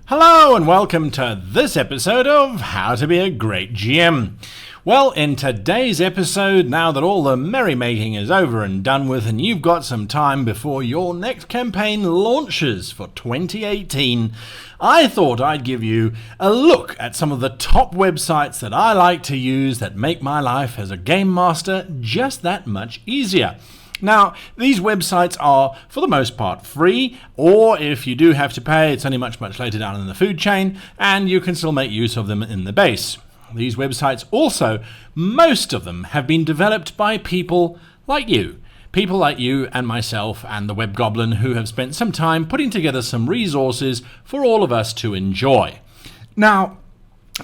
Hello and welcome to this episode of How to Be a Great GM. Well, in today's episode, now that all the merrymaking is over and done with and you've got some time before your next campaign launches for 2018, I thought I'd give you a look at some of the top websites that I like to use that make my life as a game master just that much easier. Now, these websites are, for the most part, free, or if you do have to pay, it's only much later down in the food chain, and you can still make use of them in the base. These websites also, most of them, have been developed by people like you. People like you and myself and the Web Goblin who have spent some time putting together some resources for all of us to enjoy. Now,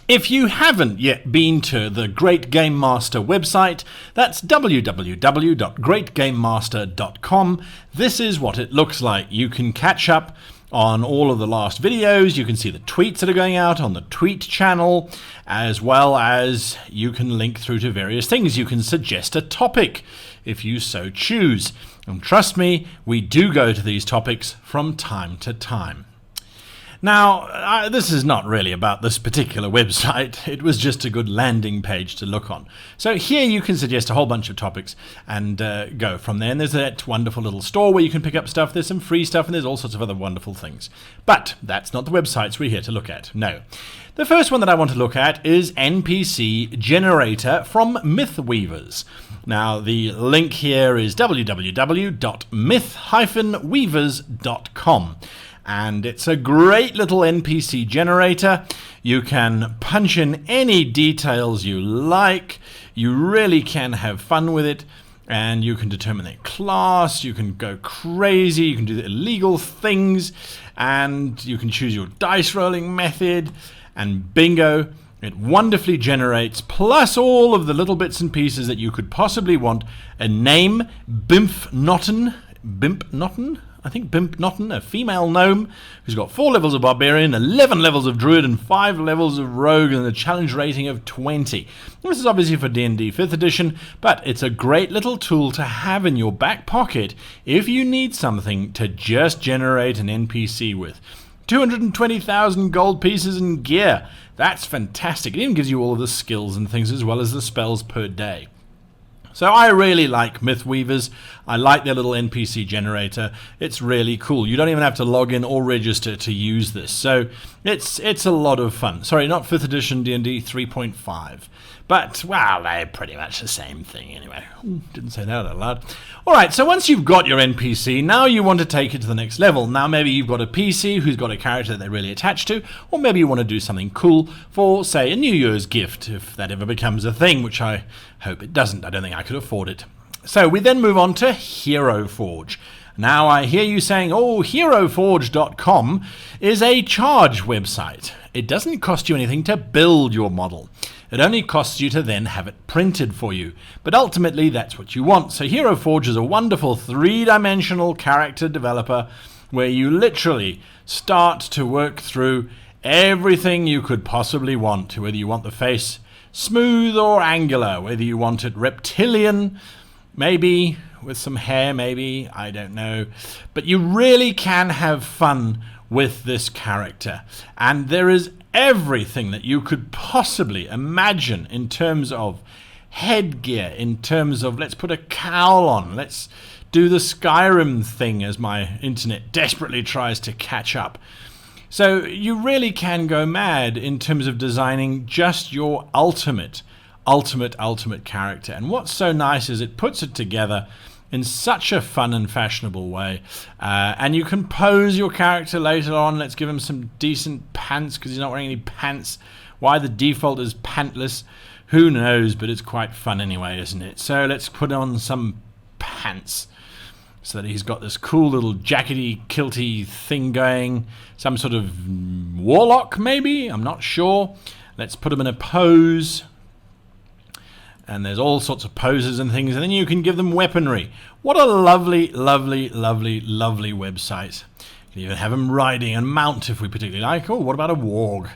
if you haven't yet been to the Great Game Master website, that's www.greatgamemaster.com. This is what it looks like. You can catch up on all of the last videos, you can see the tweets that are going out on the tweet channel, as well as you can link through to various things. You can suggest a topic if you so choose. And trust me, we do go to these topics from time to time. Now, this is not really about this particular website. It was just a good landing page to look on. So here you can suggest a whole bunch of topics and go from there. And there's that wonderful little store where you can pick up stuff. There's some free stuff and there's all sorts of other wonderful things. But that's not the websites we're here to look at. No. The first one that I want to look at is NPC Generator from Mythweavers. Now, the link here is www.myth-weavers.com. And it's a great little NPC generator. You can punch in any details you like. You really can have fun with it. And you can determine their class. You can go crazy. You can do the illegal things. And you can choose your dice rolling method. And bingo, it wonderfully generates, plus all of the little bits and pieces that you could possibly want. A name, Bimpnotten, I think Bimpnotten, a female gnome who's got 4 levels of Barbarian, 11 levels of Druid, and 5 levels of Rogue, and a challenge rating of 20. This is obviously for D&D 5th edition, but it's a great little tool to have in your back pocket if you need something to just generate an NPC with. 220,000 gold pieces and gear. That's fantastic. It even gives you all of the skills and things as well as the spells per day. So I really like Mythweavers. I like their little NPC generator. It's really cool. You don't even have to log in or register to use this. So it's a lot of fun. Sorry, not 5th edition D&D 3.5. But, well, they're pretty much the same thing anyway. Ooh, didn't say that out loud. Alright, so once you've got your NPC, now you want to take it to the next level. Now maybe you've got a PC who's got a character that they're really attached to, or maybe you want to do something cool for, say, a New Year's gift, if that ever becomes a thing, which I hope it doesn't. I don't think I could afford it. So we then move on to Hero Forge. Now I hear you saying, oh, HeroForge.com is a charge website. It doesn't cost you anything to build your model. It only costs you to then have it printed for you. But ultimately, that's what you want. So Hero Forge is a wonderful 3-dimensional character developer where you literally start to work through everything you could possibly want. Whether you want the face smooth or angular, whether you want it reptilian, maybe with some hair, maybe, I don't know. But you really can have fun with this character. And there is everything that you could possibly imagine in terms of headgear, in terms of let's put a cowl on, let's do the Skyrim thing as my internet desperately tries to catch up. So you really can go mad in terms of designing just your ultimate character. And what's so nice is it puts it together in such a fun and fashionable way. And you can pose your character later on. Let's give him some decent pants because he's not wearing any pants. Why the default is pantless, who knows, but it's quite fun anyway, isn't it? So let's put on some pants so that he's got this cool little jackety, kilty thing going. Some sort of warlock, maybe? I'm not sure. Let's put him in a pose. And there's all sorts of poses and things, and then you can give them weaponry. What a lovely, lovely, lovely, lovely website. You can even have them riding and mount if we particularly like. Oh, what about a warg?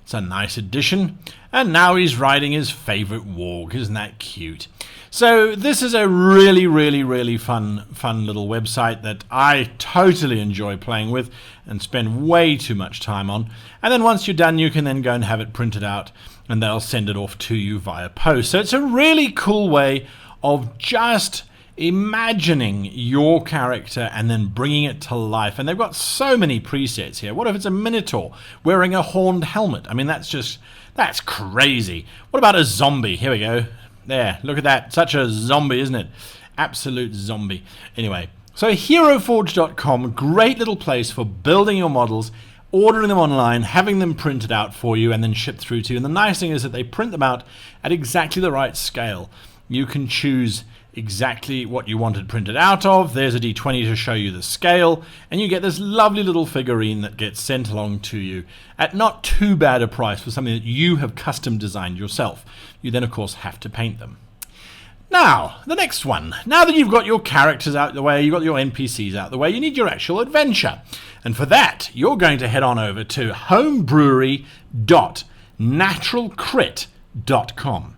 It's a nice addition. And now he's riding his favorite walk. Isn't that cute? So this is a really, really, really fun little website that I totally enjoy playing with and spend way too much time on. And then once you're done, you can then go and have it printed out and they'll send it off to you via post. So it's a really cool way of just imagining your character and then bringing it to life. And they've got so many presets here. What if it's a minotaur wearing a horned helmet? I mean, that's crazy. What about a zombie? Here we go. There, look at that. Such a zombie, isn't it? Absolute zombie. Anyway, so heroforge.com, great little place for building your models, ordering them online, having them printed out for you, and then shipped through to you. And the nice thing is that they print them out at exactly the right scale. You can choose exactly what you wanted printed out of. There's a D20 to show you the scale, and you get this lovely little figurine that gets sent along to you at not too bad a price for something that you have custom designed yourself. You then, of course, have to paint them. Now, the next one. Now that you've got your characters out the way, you've got your NPCs out the way, you need your actual adventure. And for that, you're going to head on over to homebrewery.naturalcrit.com.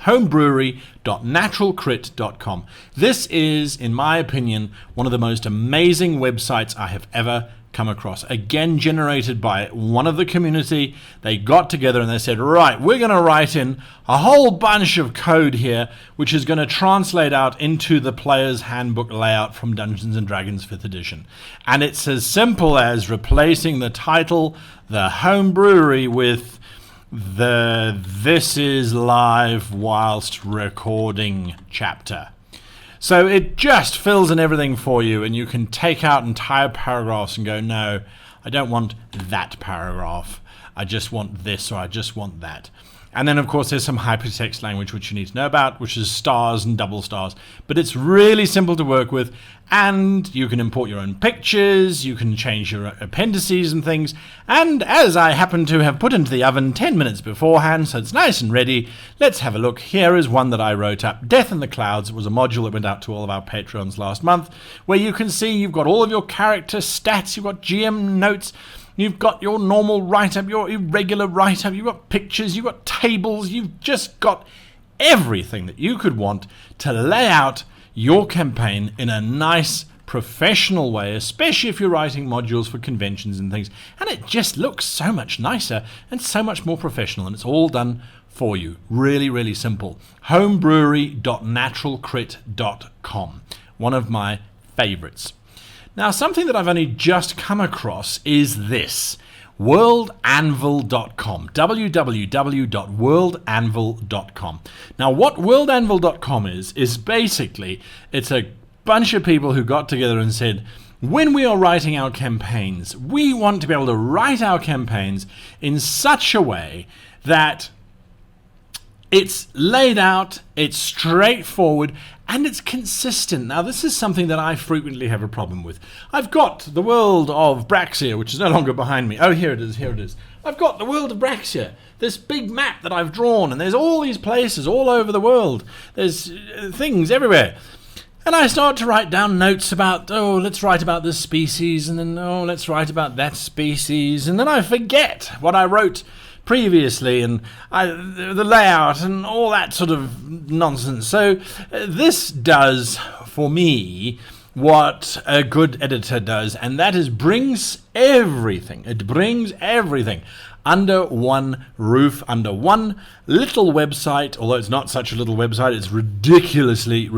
homebrewery.naturalcrit.com. This is, in my opinion, one of the most amazing websites I have ever come across. Again, generated by one of the community. They got together and they said, right, we're going to write in a whole bunch of code here, which is going to translate out into the player's handbook layout from Dungeons & Dragons 5th edition. And it's as simple as replacing the title, the home brewery, with the "this is live whilst recording" chapter. So it just fills in everything for you, and you can take out entire paragraphs and go, no, I don't want that paragraph. I just want this, or I just want that. And then, of course, there's some hypertext language which you need to know about, which is stars and double stars. But it's really simple to work with, and you can import your own pictures, you can change your appendices and things. And as I happen to have put into the oven 10 minutes beforehand, so it's nice and ready, let's have a look. Here is one that I wrote up, Death in the Clouds. It was a module that went out to all of our Patreons last month, where you can see you've got all of your character stats, you've got GM notes, you've got your normal write-up, your irregular write-up, you've got pictures, you've got tables, you've just got everything that you could want to lay out your campaign in a nice, professional way, especially if you're writing modules for conventions and things. And it just looks so much nicer and so much more professional, and it's all done for you. Really, really simple. homebrewery.naturalcrit.com. One of my favorites. Now, something that I've only just come across is this, worldanvil.com, www.worldanvil.com. Now, what worldanvil.com is basically, it's a bunch of people who got together and said, when we are writing our campaigns, we want to be able to write our campaigns in such a way that it's laid out, it's straightforward, and it's consistent. Now, this is something that I frequently have a problem with. I've got the world of Braxia, which is no longer behind me. Oh, here it is, here it is. I've got the world of Braxia, this big map that I've drawn, and there's all these places all over the world. There's things everywhere. And I start to write down notes about, oh, let's write about this species, and then, oh, let's write about that species, and then I forget what I wrote previously, and the layout and all that sort of nonsense. So this does for me what a good editor does, and that is brings everything. It brings everything under one roof, under one little website. Although it's not such a little website, it's ridiculously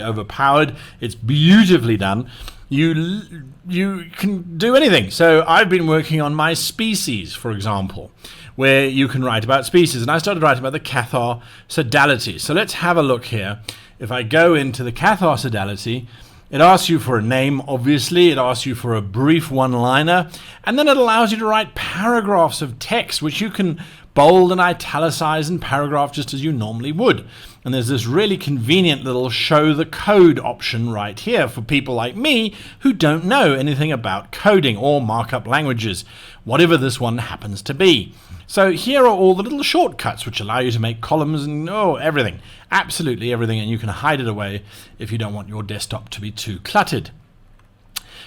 overpowered. It's beautifully done. You can do anything. So I've been working on my species, for example, where you can write about species. And I started writing about the Cathar sodality. So let's have a look here. If I go into the Cathar sodality, it asks you for a name, obviously. It asks you for a brief one-liner. And then it allows you to write paragraphs of text, which you can bold and italicize and paragraph just as you normally would. And there's this really convenient little show the code option right here for people like me who don't know anything about coding or markup languages, whatever this one happens to be. So here are all the little shortcuts which allow you to make columns and everything, absolutely everything, and you can hide it away if you don't want your desktop to be too cluttered.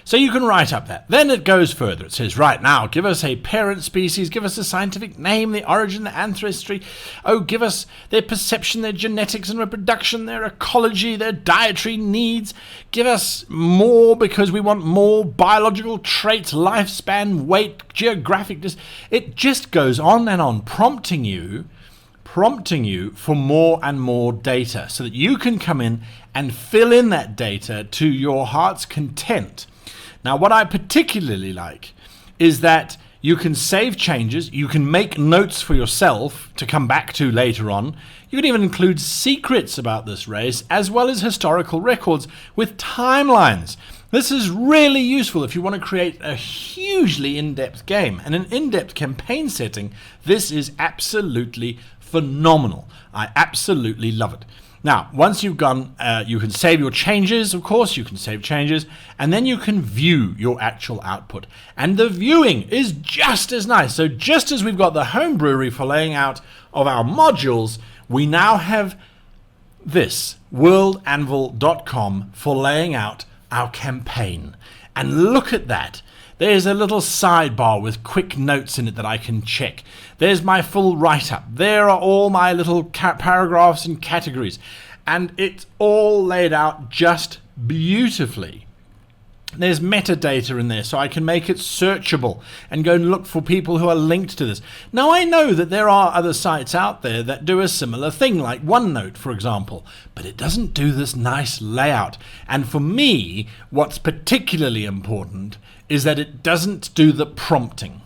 So you can write up that. Then it goes further. It says, right now, give us a parent species, give us a scientific name, the origin, the ancestry. Oh, give us their perception, their genetics and reproduction, their ecology, their dietary needs. Give us more because we want more biological traits, lifespan, weight, geographic. It just goes on and on, prompting you for more and more data so that you can come in and fill in that data to your heart's content. Now, what I particularly like is that you can save changes, you can make notes for yourself to come back to later on. You can even include secrets about this race as well as historical records with timelines. This is really useful if you want to create a hugely in-depth game. And an in-depth campaign setting, this is absolutely phenomenal. I absolutely love it. Now, once you've gone, you can save your changes, of course, you can save changes, and then you can view your actual output. And the viewing is just as nice. So just as we've got the home brewery for laying out of our modules, we now have this, worldanvil.com, for laying out our campaign. And look at that. There's a little sidebar with quick notes in it that I can check. There's my full write-up. There are all my little paragraphs and categories. And it's all laid out just beautifully. There's metadata in there, so I can make it searchable and go and look for people who are linked to this. Now, I know that there are other sites out there that do a similar thing, like OneNote, for example, but it doesn't do this nice layout. And for me, what's particularly important is that it doesn't do the prompting.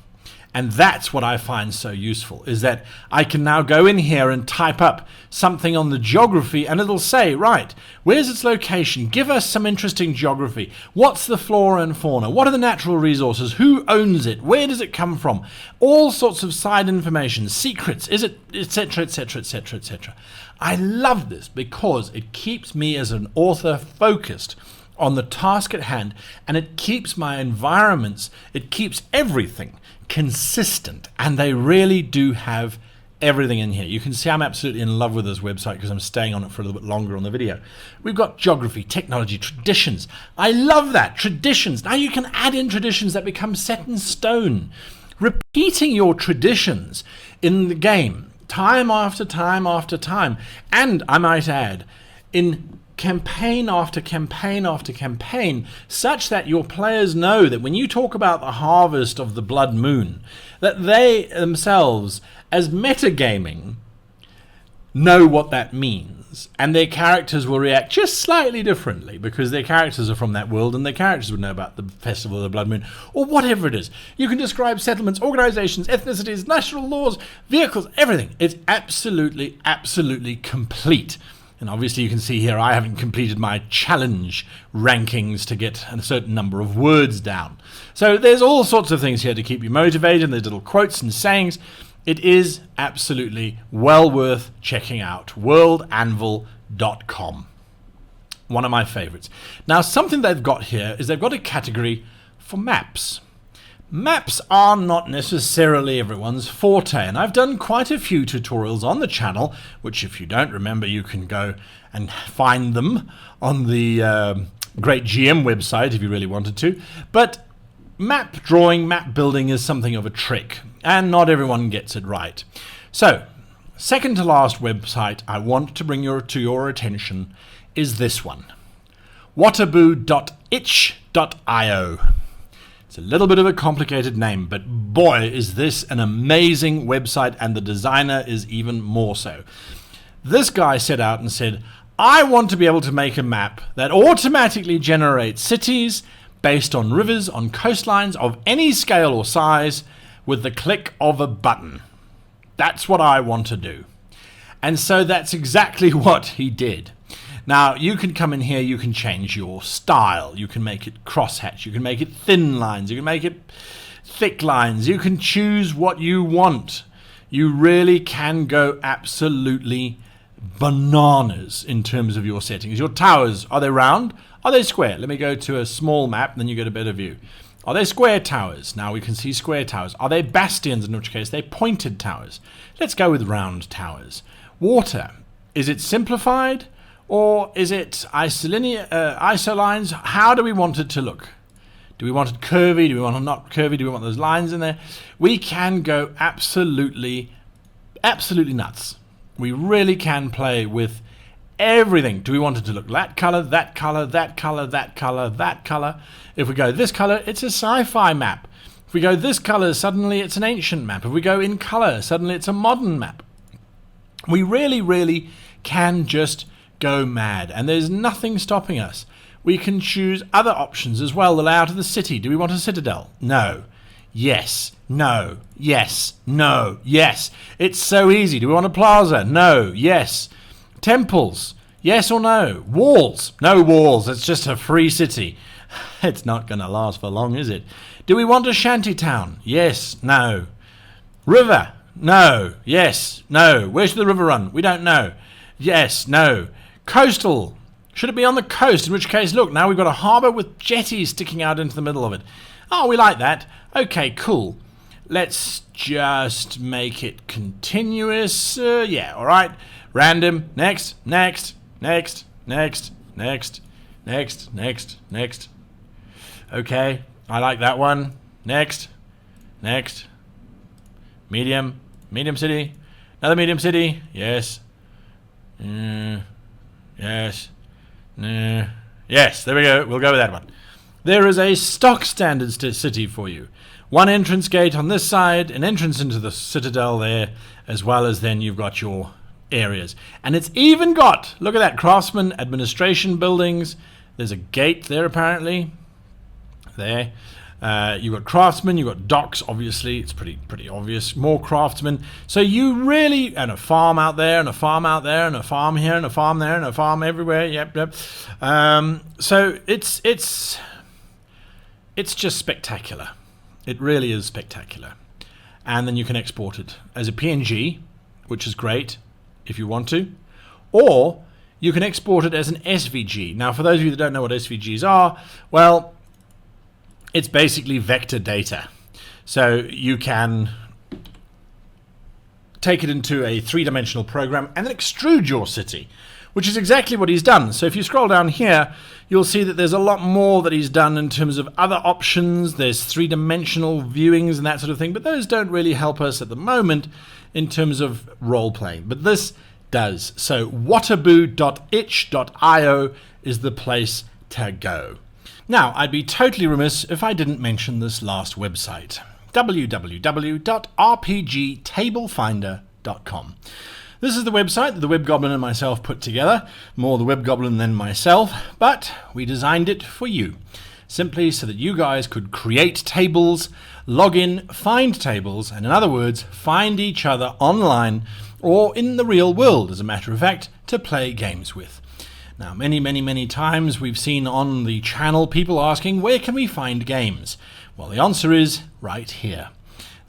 And that's what I find so useful, is that I can now go in here and type up something on the geography and it'll say, right, where's its location? Give us some interesting geography. What's the flora and fauna? What are the natural resources? Who owns it? Where does it come from? All sorts of side information, secrets, is it, etc., etc., etc., etc. I love this because it keeps me as an author focused on the task at hand, and it keeps my environments, it keeps everything consistent, and they really do have everything in here. You can see I'm absolutely in love with this website because I'm staying on it for a little bit longer on the video. We've got geography, technology, traditions. I love that, traditions. Now you can add in traditions that become set in stone. Repeating your traditions in the game, time after time after time, and I might add, in campaign after campaign after campaign, such that your players know that when you talk about the harvest of the blood moon, that they themselves, as metagaming, know what that means, and their characters will react just slightly differently because their characters are from that world and their characters would know about the festival of the blood moon or whatever it is. You can describe settlements, organizations, ethnicities, national laws, vehicles, everything. It's absolutely, absolutely complete. And obviously you can see here I haven't completed my challenge rankings to get a certain number of words down. So there's all sorts of things here to keep you motivated, and there's little quotes and sayings. It is absolutely well worth checking out. worldanvil.com. One of my favorites. Now, something they've got here is they've got a category for maps. Maps are not necessarily everyone's forte, and I've done quite a few tutorials on the channel, which if you don't remember, you can go and find them on the Great GM website if you really wanted to. But map drawing, map building is something of a trick, and not everyone gets it right. So, second to last website I want to bring to your attention is this one, www.itch.io. It's a little bit of a complicated name, but boy, is this an amazing website, and the designer is even more so. This guy set out and said, I want to be able to make a map that automatically generates cities based on rivers, on coastlines of any scale or size with the click of a button. That's what I want to do. And so that's exactly what he did. Now, you can come in here, you can change your style, you can make it crosshatch, you can make it thin lines, you can make it thick lines, you can choose what you want. You really can go absolutely bananas in terms of your settings. Your towers, are they round? Are they square? Let me go to a small map, then you get a better view. Are they square towers? Now we can see square towers. Are they bastions, in which case they're pointed towers? Let's go with round towers. Water, is it simplified? Or is it isolines? How do we want it to look? Do we want it curvy? Do we want it not curvy? Do we want those lines in there? We can go absolutely nuts. We really can play with everything. Do we want it to look that color, that color, that color, that color, that color? If we go this color, it's a sci-fi map. If we go this color, suddenly it's an ancient map. If we go in color, suddenly it's a modern map. We really can just go mad, and there's nothing stopping us. We can choose other options as well. The layout of the city. Do we want a citadel? No. Yes. No. Yes. No. Yes. It's so easy. Do we want a plaza? No. Yes. Temples? Yes or no? Walls? No walls. It's just a free city. It's not going to last for long, is it? Do we want a shanty town? Yes. No. River? No. Yes. No. Where should the river run? We don't know. Yes. No. Coastal? Should it be on the coast? In which case, look, now we've got a harbour with jetties sticking out into the middle of it. Oh, we like that. Okay, cool. Let's just make it continuous. Yeah, all right. Random. Next. Okay, I like that one. Next. Medium city. Another medium city. Yes. Yes. Yes, there we go. We'll go with that one. There is a stock standard city for you. One entrance gate on this side, an entrance into the citadel there, as well as then you've got your areas. And it's even got, look at that, craftsman, administration buildings. There's a gate there apparently. There. You've got craftsmen, you've got docks, obviously. It's pretty obvious. More craftsmen. So you really, and a farm out there, and a farm out there, and a farm here, and a farm there, and a farm everywhere. Yep. So it's just spectacular. It really is spectacular. And then you can export it as a PNG, which is great if you want to, or you can export it as an SVG. Now, for those of you that don't know what SVGs are, well, it's basically vector data. So you can take it into a three-dimensional program and then extrude your city, which is exactly what he's done. So if you scroll down here, you'll see that there's a lot more that he's done in terms of other options. There's three-dimensional viewings and that sort of thing, but those don't really help us at the moment in terms of role-playing. But this does. So wataboo.itch.io is the place to go. Now, I'd be totally remiss if I didn't mention this last website, www.rpgtablefinder.com. This is the website that the Web Goblin and myself put together, more the Web Goblin than myself, but we designed it for you, simply so that you guys could create tables, log in, find tables, and in other words, find each other online or in the real world, as a matter of fact, to play games with. Now, many times we've seen on the channel people asking, where can we find games? Well, the answer is right here.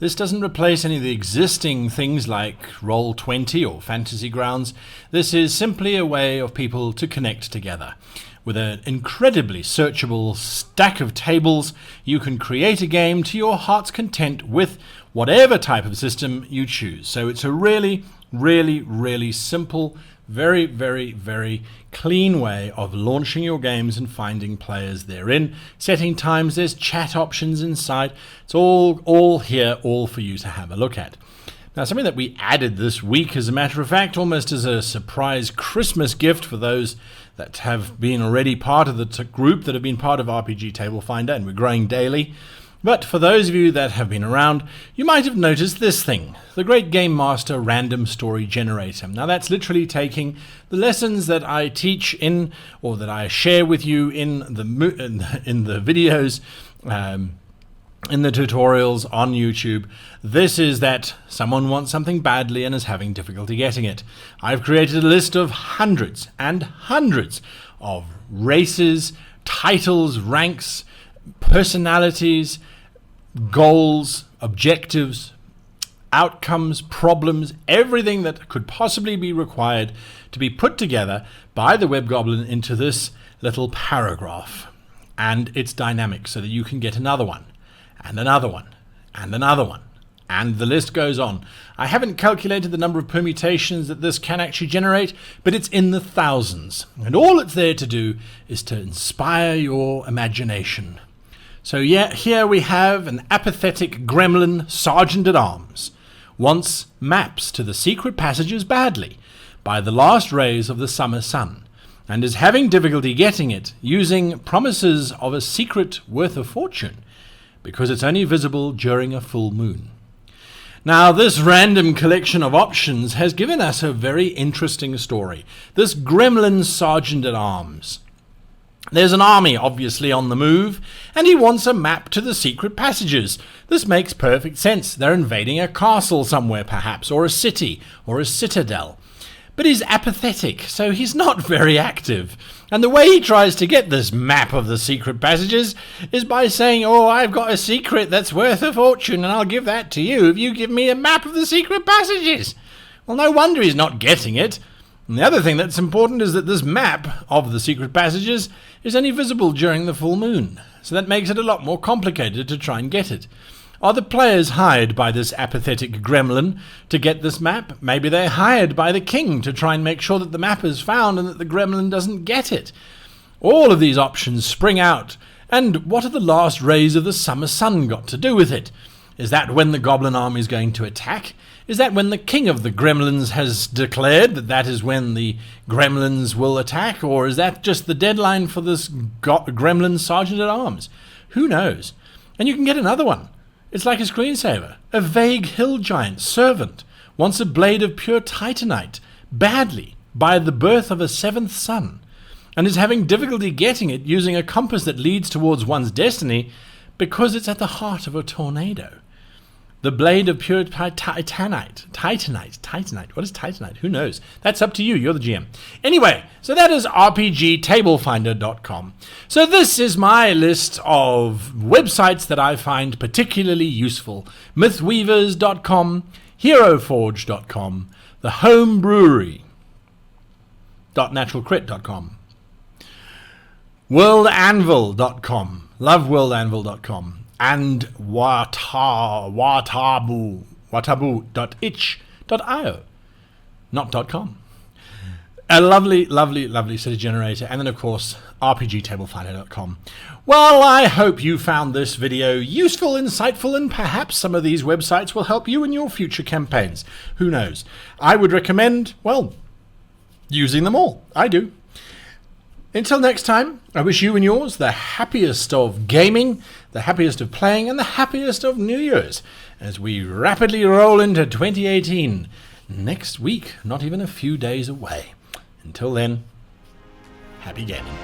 This doesn't replace any of the existing things like Roll20 or Fantasy Grounds. This is simply a way of people to connect together. With an incredibly searchable stack of tables, you can create a game to your heart's content with whatever type of system you choose. So it's a really simple, very clean way of launching your games and finding players therein. Setting times, there's chat options inside. It's all here, all for you to have a look at. Now, something that we added this week, as a matter of fact, almost as a surprise Christmas gift for those that have been already part of the group, that have been part of RPG Table Finder, and we're growing daily. But for those of you that have been around, you might have noticed this thing, the Great Game Master Random Story Generator. Now, that's literally taking the lessons that I teach in, or that I share with you in the videos, in the tutorials on YouTube. This is that someone wants something badly and is having difficulty getting it. I've created a list of hundreds and hundreds of races, titles, ranks, personalities, goals, objectives, outcomes, problems, everything that could possibly be required to be put together by the Web Goblin into this little paragraph. And it's dynamic so that you can get another one, and another one, and another one, and the list goes on. I haven't calculated the number of permutations that this can actually generate, but it's in the thousands. And all it's there to do is to inspire your imagination. So yeah, here we have an apathetic gremlin sergeant-at-arms. Wants maps to the secret passages badly by the last rays of the summer sun, and is having difficulty getting it using promises of a secret worth a fortune because it's only visible during a full moon. Now, this random collection of options has given us a very interesting story. This gremlin sergeant-at-arms. There's an army, obviously, on the move, and he wants a map to the secret passages. This makes perfect sense. They're invading a castle somewhere, perhaps, or a city, or a citadel. But he's apathetic, so he's not very active. And the way he tries to get this map of the secret passages is by saying, "Oh, I've got a secret that's worth a fortune, and I'll give that to you if you give me a map of the secret passages." Well, no wonder he's not getting it. And the other thing that's important is that this map of the secret passages is only visible during the full moon. So that makes it a lot more complicated to try and get it. Are the players hired by this apathetic gremlin to get this map? Maybe they're hired by the king to try and make sure that the map is found and that the gremlin doesn't get it. All of these options spring out. And what have the last rays of the summer sun got to do with it? Is that when the goblin army is going to attack? Is that when the king of the gremlins has declared that that is when the gremlins will attack? Or is that just the deadline for this gremlin sergeant-at-arms? Who knows? And you can get another one. It's like a screensaver. A vague hill giant servant wants a blade of pure titanite badly by the birth of a seventh son, and is having difficulty getting it using a compass that leads towards one's destiny because it's at the heart of a tornado. The blade of pure titanite. What is titanite? Who knows? That's up to you. You're the GM. Anyway, so that is RPGTablefinder.com. So this is my list of websites that I find particularly useful. Mythweavers.com, HeroForge.com, The Home Brewery, .naturalcrit.com, WorldAnvil.com, LoveWorldAnvil.com, and watabu.itch.io, not .com. A lovely, lovely, lovely city generator, and then of course rpgtablefinder.com. Well, I hope you found this video useful, insightful, and perhaps some of these websites will help you in your future campaigns. Who knows? I would recommend, well, using them all. I do. Until next time, I wish you and yours the happiest of gaming, the happiest of playing, and the happiest of New Year's as we rapidly roll into 2018. Next week, not even a few days away. Until then, happy gaming.